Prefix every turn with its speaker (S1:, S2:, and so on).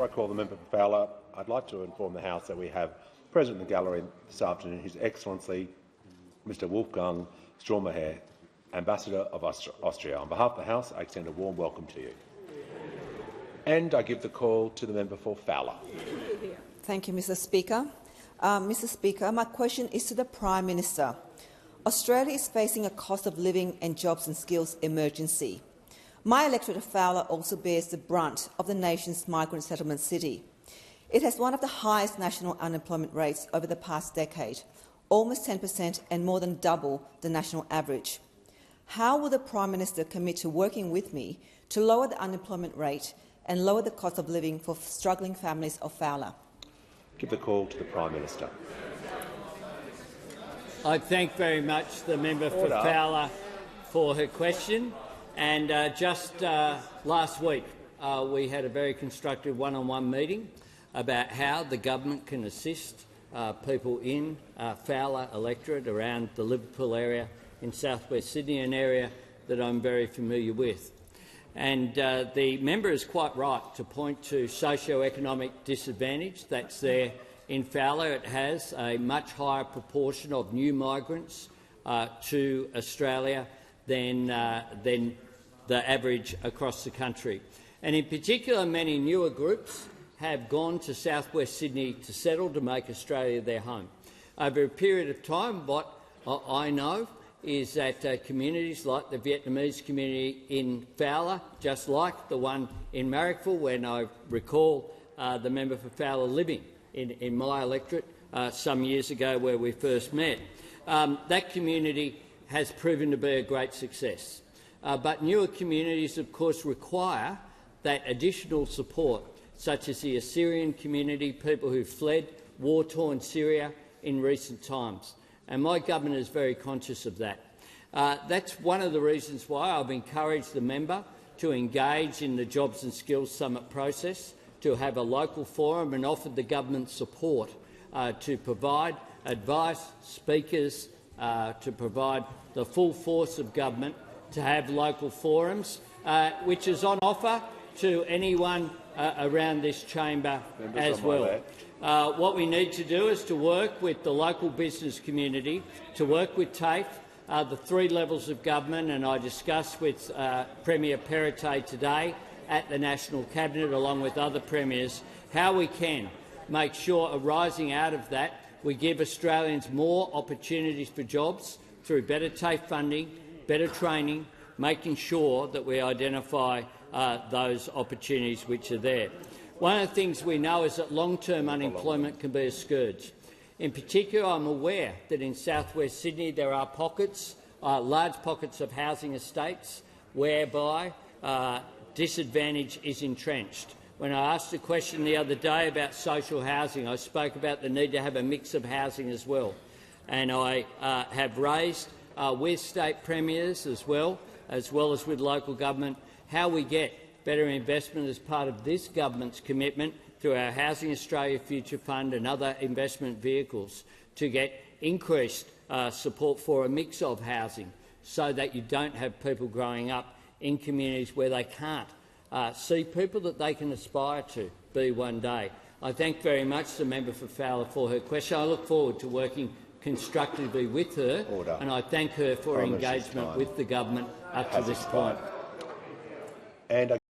S1: Before I call the member for Fowler, I'd like to inform the House that we have present in the gallery this afternoon His Excellency Mr Wolfgang Stromaher, Ambassador of Austria. On behalf of the House, I extend a warm welcome to you. And I give the call to the member for Fowler.
S2: Thank you, Mr Speaker. Mr Speaker, my question is to the Prime Minister. Australia is facing a cost of living and jobs and skills emergency. My electorate of Fowler also bears the brunt of the nation's migrant settlement city. It has one of the highest national unemployment rates over the past decade, almost 10% and more than double the national average. How will the Prime Minister commit to working with me to lower the unemployment rate and lower the cost of living for struggling families of Fowler?
S1: Give the call to the Prime Minister.
S3: I thank very much the member for Fowler for her question. And just last week we had a very constructive one-on-one meeting about how the government can assist people in Fowler electorate around the Liverpool area in south-west Sydney, an area that I'm very familiar with. And the member is quite right to point to socio-economic disadvantage that's there in Fowler. It has a much higher proportion of new migrants to Australia than the average across the country. And in particular, many newer groups have gone to south-west Sydney to settle, to make Australia their home. Over a period of time, what I know is that communities like the Vietnamese community in Fowler, just like the one in Marrickville, when I recall the member for Fowler living in my electorate some years ago where we first met, that community has proven to be a great success. But newer communities, of course, require that additional support, such as the Assyrian community, people who fled war-torn Syria in recent times. And my government is very conscious of that. That's one of the reasons why I've encouraged the member to engage in the Jobs and Skills Summit process, to have a local forum, and offered the government support to provide advice, speakers, to provide the full force of government to have local forums, which is on offer to anyone around this chamber as well. What we need to do is to work with the local business community, to work with TAFE, the three levels of government, and I discussed with Premier Perrottet today at the National Cabinet, along with other premiers, how we can make sure, arising out of that, we give Australians more opportunities for jobs through better TAFE funding, better training, making sure that we identify those opportunities which are there. One of the things we know is that long-term unemployment can be a scourge. In particular, I'm aware that in south-west Sydney there are pockets, large pockets of housing estates whereby disadvantage is entrenched. When I asked a question the other day about social housing, I spoke about the need to have a mix of housing as well. And I have raised with state premiers as well as with local government, how we get better investment as part of this government's commitment through our Housing Australia Future Fund and other investment vehicles to get increased support for a mix of housing, so that you don't have people growing up in communities where they can't see people that they can aspire to be one day. I thank very much the member for Fowler for her question. I look forward to working constructively with her, and I thank her for her engagement with the government up to this point.
S1: And